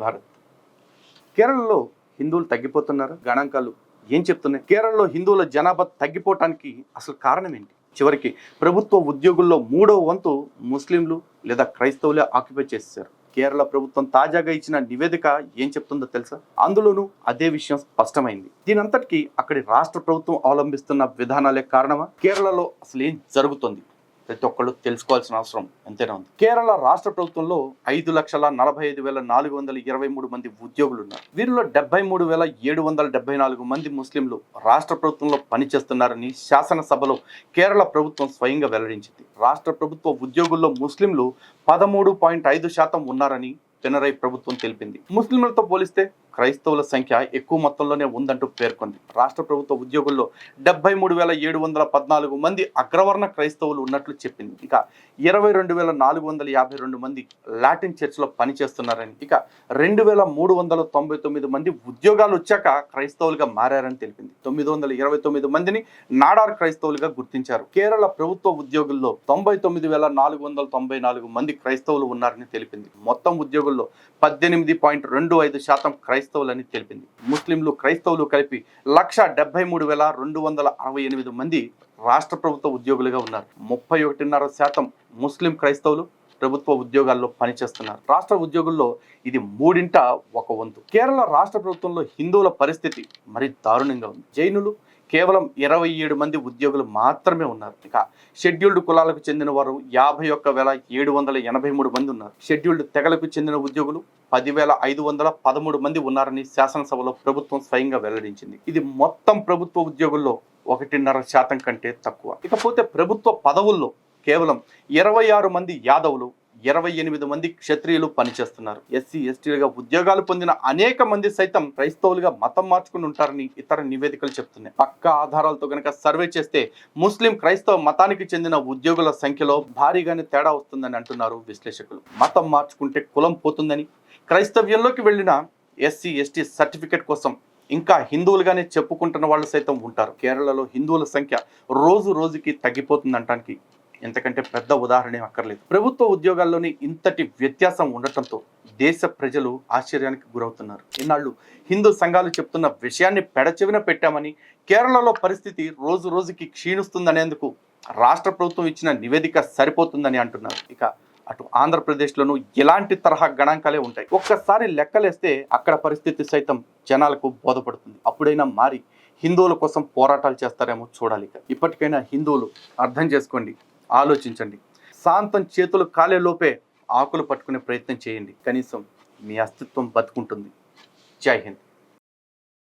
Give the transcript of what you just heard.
భారత్. కేరళలో హిందువులు తగ్గిపోతున్నారు. గణాంకాలు ఏం చెప్తున్నాయి? కేరళలో హిందువుల జనాభా తగ్గిపోవటానికి అసలు కారణం ఏంటి? చివరికి ప్రభుత్వ ఉద్యోగుల్లో 3వ వంతు ముస్లింలు లేదా క్రైస్తవులే ఆక్యుపై చేశారు. కేరళ ప్రభుత్వం తాజాగా ఇచ్చిన నివేదిక ఏం చెప్తుందో తెలుసా? అందులోనూ అదే విషయం స్పష్టమైంది. దీనంతటికీ అక్కడి రాష్ట్ర ప్రభుత్వం అవలంబిస్తున్న విధానాలే కారణమా? కేరళలో అసలు ఏం జరుగుతుంది? ప్రతి ఒక్కళ్ళు తెలుసుకోవాల్సిన అవసరం ఎంతైనా ఉంది. కేరళ రాష్ట్ర ప్రభుత్వంలో 5,45,423 మంది ఉద్యోగులు ఉన్నారు. వీరిలో 73,774 మంది ముస్లింలు రాష్ట్ర ప్రభుత్వంలో పనిచేస్తున్నారని శాసనసభలో కేరళ ప్రభుత్వం స్వయంగా వెల్లడించింది. రాష్ట్ర ప్రభుత్వ ఉద్యోగుల్లో ముస్లింలు 13.5% ఉన్నారని పినరై ప్రభుత్వం తెలిపింది. ముస్లింలతో పోలిస్తే క్రైస్తవుల సంఖ్య ఎక్కువ మొత్తంలోనే ఉందంటూ పేర్కొంది. రాష్ట్ర ప్రభుత్వ ఉద్యోగుల్లో 73,714 మంది అగ్రవర్ణ క్రైస్తవులు ఉన్నట్లు చెప్పింది. ఇక 22,452 మంది లాటిన్ చర్చ్లో పనిచేస్తున్నారని, ఇక 2,399 మంది ఉద్యోగాలు వచ్చాక క్రైస్తవులుగా మారారని తెలిపింది. 929 మందిని నాడార్ క్రైస్తవులుగా గుర్తించారు. కేరళ ప్రభుత్వ ఉద్యోగుల్లో 99,494 మంది క్రైస్తవులు ఉన్నారని తెలిపింది. మొత్తం ఉద్యోగుల్లో 18.25% క్రైస్తవులని తెలిపింది. ముస్లింలు క్రైస్తవులు కలిపి 1,73,268 మంది రాష్ట్ర ప్రభుత్వ ఉద్యోగులుగా ఉన్నారు. 31.5% ముస్లిం క్రైస్తవులు ప్రభుత్వ ఉద్యోగాల్లో పనిచేస్తున్నారు. రాష్ట్ర ఉద్యోగుల్లో ఇది 1/3 వంతు. కేరళ రాష్ట్ర ప్రభుత్వంలో హిందువుల పరిస్థితి మరి దారుణంగా ఉంది. జైనులు కేవలం 27 మంది ఉద్యోగులు మాత్రమే ఉన్నారు. ఇక షెడ్యూల్డ్ కులాలకు చెందిన వారు 51,783 మంది ఉన్నారు. షెడ్యూల్డ్ తెగలకు చెందిన ఉద్యోగులు 10,513 మంది ఉన్నారని శాసనసభలో ప్రభుత్వం స్వయంగా వెల్లడించింది. ఇది మొత్తం ప్రభుత్వ ఉద్యోగుల్లో 1.5% కంటే తక్కువ. ఇకపోతే ప్రభుత్వ పదవుల్లో కేవలం 26 మంది యాదవులు, 28 మంది క్షత్రియులు పనిచేస్తున్నారు. ఎస్సీ ఎస్టీలుగా ఉద్యోగాలు పొందిన అనేక మంది సైతం క్రైస్తవులుగా మతం మార్చుకుని ఉంటారని ఇతర నివేదికలు చెప్తున్నాయి. పక్కా ఆధారాలతో గనక సర్వే చేస్తే ముస్లిం క్రైస్తవ మతానికి చెందిన ఉద్యోగుల సంఖ్యలో భారీగానే తేడా వస్తుందని అంటున్నారు విశ్లేషకులు. మతం మార్చుకుంటే కులం పోతుందని, క్రైస్తవ్యంలోకి వెళ్ళిన ఎస్సీ ఎస్టీ సర్టిఫికెట్ కోసం ఇంకా హిందువులుగానే చెప్పుకుంటున్న వాళ్ళు సైతం ఉంటారు. కేరళలో హిందువుల సంఖ్య రోజు రోజుకి తగ్గిపోతుందంటానికి ఎంతకంటే పెద్ద ఉదాహరణ అక్కర్లేదు. ప్రభుత్వ ఉద్యోగాల్లోని ఇంతటి వ్యత్యాసం ఉండటంతో దేశ ప్రజలు ఆశ్చర్యానికి గురవుతున్నారు. ఇన్నాళ్ళు హిందూ సంఘాలు చెప్తున్న విషయాన్ని పెడచెవిన పెట్టామని, కేరళలో పరిస్థితి రోజు రోజుకి క్షీణిస్తుందనేందుకు రాష్ట్ర ప్రభుత్వం ఇచ్చిన నివేదిక సరిపోతుందని అంటున్నారు. ఇక అటు ఆంధ్రప్రదేశ్లోనూ ఇలాంటి తరహా గణాంకాలే ఉంటాయి. ఒక్కసారి లెక్కలేస్తే అక్కడ పరిస్థితి సైతం జనాలకు బోధపడుతుంది. అప్పుడైనా మారి హిందువుల కోసం పోరాటాలు చేస్తారేమో చూడాలి. ఇప్పటికైనా హిందువులు అర్థం చేసుకోండి, ఆలోచించండి. శాంతం చేతులు కాలే లోపే ఆకులు పట్టుకునే ప్రయత్నం చేయండి. కనీసం మీ అస్తిత్వం బతుకుంటుంది. జై హింద్.